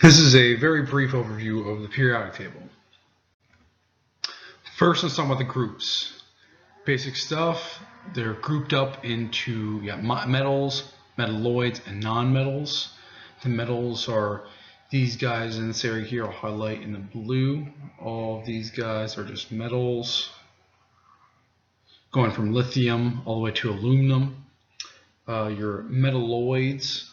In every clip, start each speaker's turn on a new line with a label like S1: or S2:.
S1: This is a very brief overview of the periodic table. First, let's talk about the groups. Basic stuff, they're grouped up into metals, metalloids, and non-metals. The metals are these guys in this area here. I'll highlight in the blue. All of these guys are just metals, going from lithium all the way to aluminum. Your metalloids,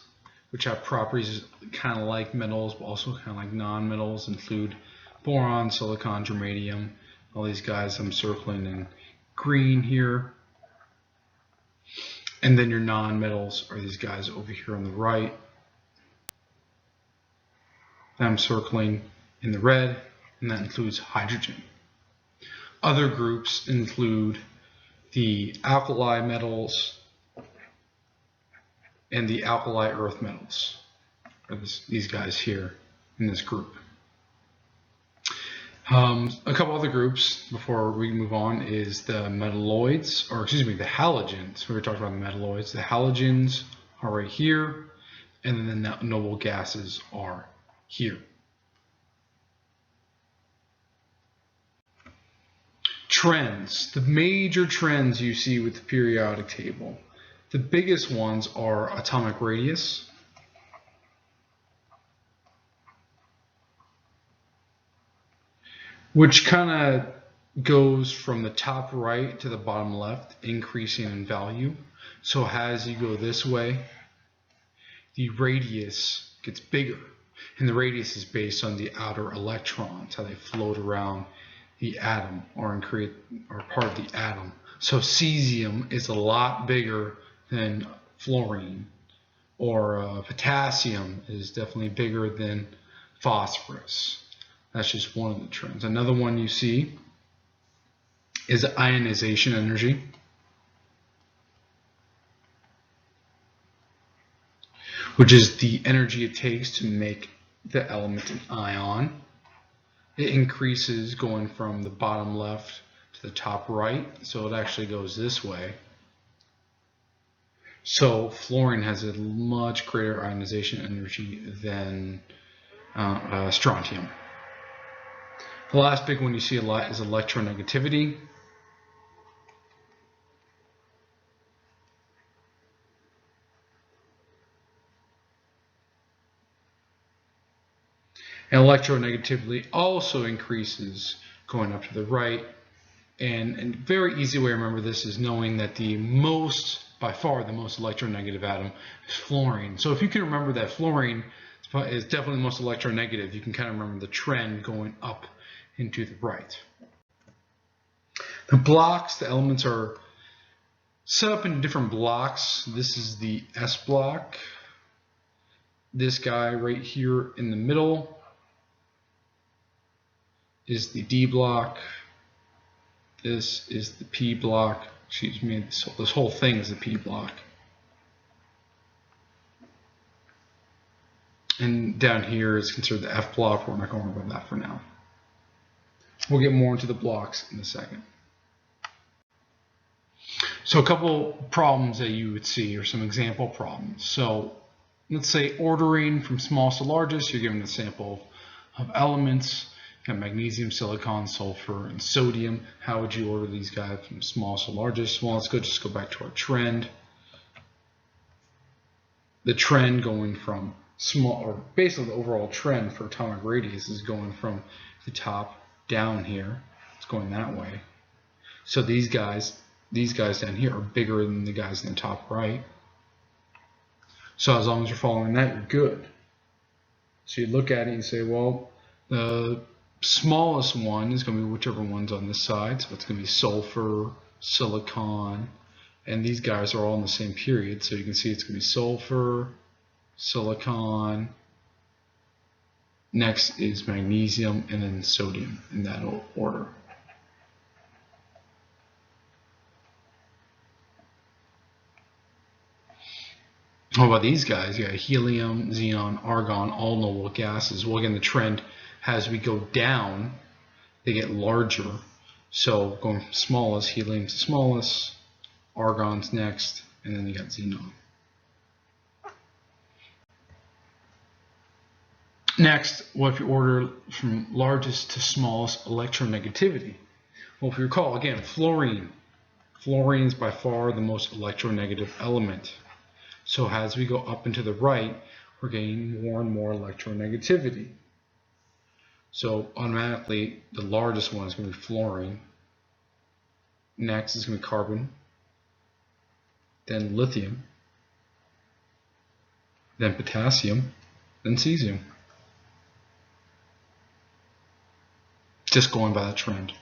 S1: which have properties kind of like metals, but also kind of like non-metals, include boron, silicon, germanium. All these guys I'm circling in green here. And then your non-metals are these guys over here on the right that I'm circling in the red, and that includes hydrogen. Other groups include the alkali metals and the alkali earth metals, or these guys here in this group. A couple other groups before we move on is the metalloids, or excuse me, the halogens. We were talking about the metalloids. The halogens are right here, and then the noble gases are here. Trends, the major trends you see with the periodic table. The biggest ones are atomic radius, which kind of goes from the top right to the bottom left, increasing in value. So as you go this way, the radius gets bigger, and the radius is based on the outer electrons, how they float around the atom or part of the atom. So cesium is a lot bigger than fluorine, or potassium is definitely bigger than phosphorus. That's just one of the trends. Another one you see is ionization energy, which is the energy it takes to make the element an ion. It increases going from the bottom left to the top right, so it actually goes this way. So fluorine has a much greater ionization energy than strontium. The last big one you see a lot is electronegativity. And electronegativity also increases going up to the right. And a very easy way to remember this is knowing that by far the most electronegative atom is fluorine. So if you can remember that fluorine is definitely the most electronegative, you can kind of remember the trend going up into the right. The blocks, the elements are set up in different blocks. This is the S block. This guy right here in the middle is the D block. This is the P block. Excuse me, this whole thing is the P block. And down here is considered the F block. We're not going to worry about that for now. We'll get more into the blocks in a second. So a couple problems that you would see are some example problems. So let's say ordering from smallest to largest, you're given a sample of elements. You got magnesium, silicon, sulfur, and sodium. How would you order these guys from smallest to largest? Well, let's just go back to our trend. The trend going from small, or basically the overall trend for atomic radius is going from the top down here. It's going that way. So these guys down here are bigger than the guys in the top right. So as long as you're following that, you're good. So you look at it and you say, well, the smallest one is going to be whichever one's on this side. So it's going to be sulfur, silicon, and these guys are all in the same period. So you can see it's going to be sulfur, silicon, next is magnesium, and then sodium in that order. How about these guys? You got helium, xenon, argon, all noble gases. Well, again, the trend as we go down, they get larger. So going from smallest, helium to smallest, argon's next, and then you got xenon. Next, what if you order from largest to smallest electronegativity? Well, if you recall, again, fluorine. Fluorine is by far the most electronegative element. So as we go up and to the right, we're getting more and more electronegativity. So automatically, the largest one is going to be fluorine. Next is going to be carbon, then lithium, then potassium, then cesium. Just going by the trend.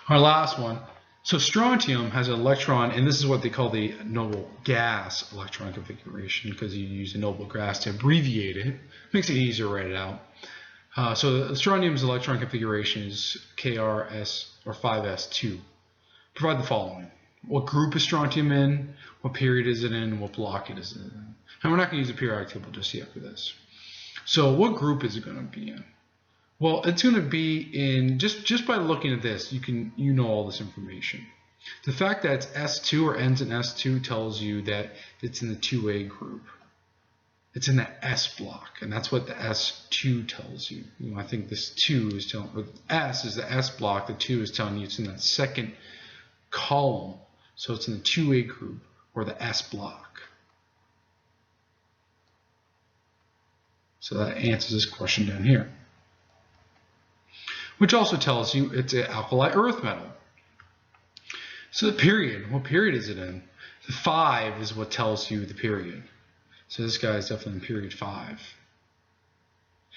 S1: Our last one. So strontium has an electron, and this is what they call the noble gas electron configuration, because you use a noble gas to abbreviate it. Makes it easier to write it out. So the strontium's electron configuration is KRS or 5s2. Provide the following. What group is strontium in? What period is it in? What block it is in? And we're not going to use the periodic table just yet for this. So what group is it going to be in? Well, it's going to be in, just by looking at this, you know all this information. The fact that it's S2 or ends in S2 tells you that it's in the 2A group. It's in the S block, and that's what the S2 tells you. I think this 2 is telling, or S is the S block, the 2 is telling you it's in that second column. So it's in the 2A group, or the S block. So that answers this question down here. Which also tells you it's an alkali earth metal. So the period, what period is it in? The 5 is what tells you the period. So this guy is definitely in period 5. And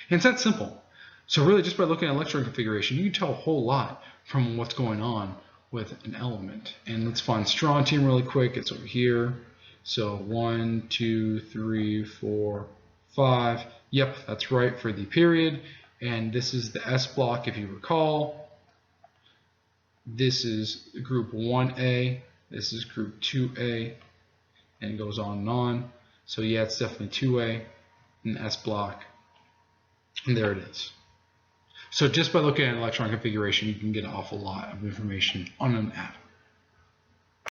S1: it's that simple. So really just by looking at electron configuration, you can tell a whole lot from what's going on with an element. And let's find strontium really quick. It's over here. So 1, 2, 3, 4, 5. Yep, that's right for the period. And this is the S block, if you recall. This is group 1A. This is group 2A. And it goes on and on. So yeah, it's definitely 2A in the S block. And there it is. So just by looking at electron configuration, you can get an awful lot of information on an atom.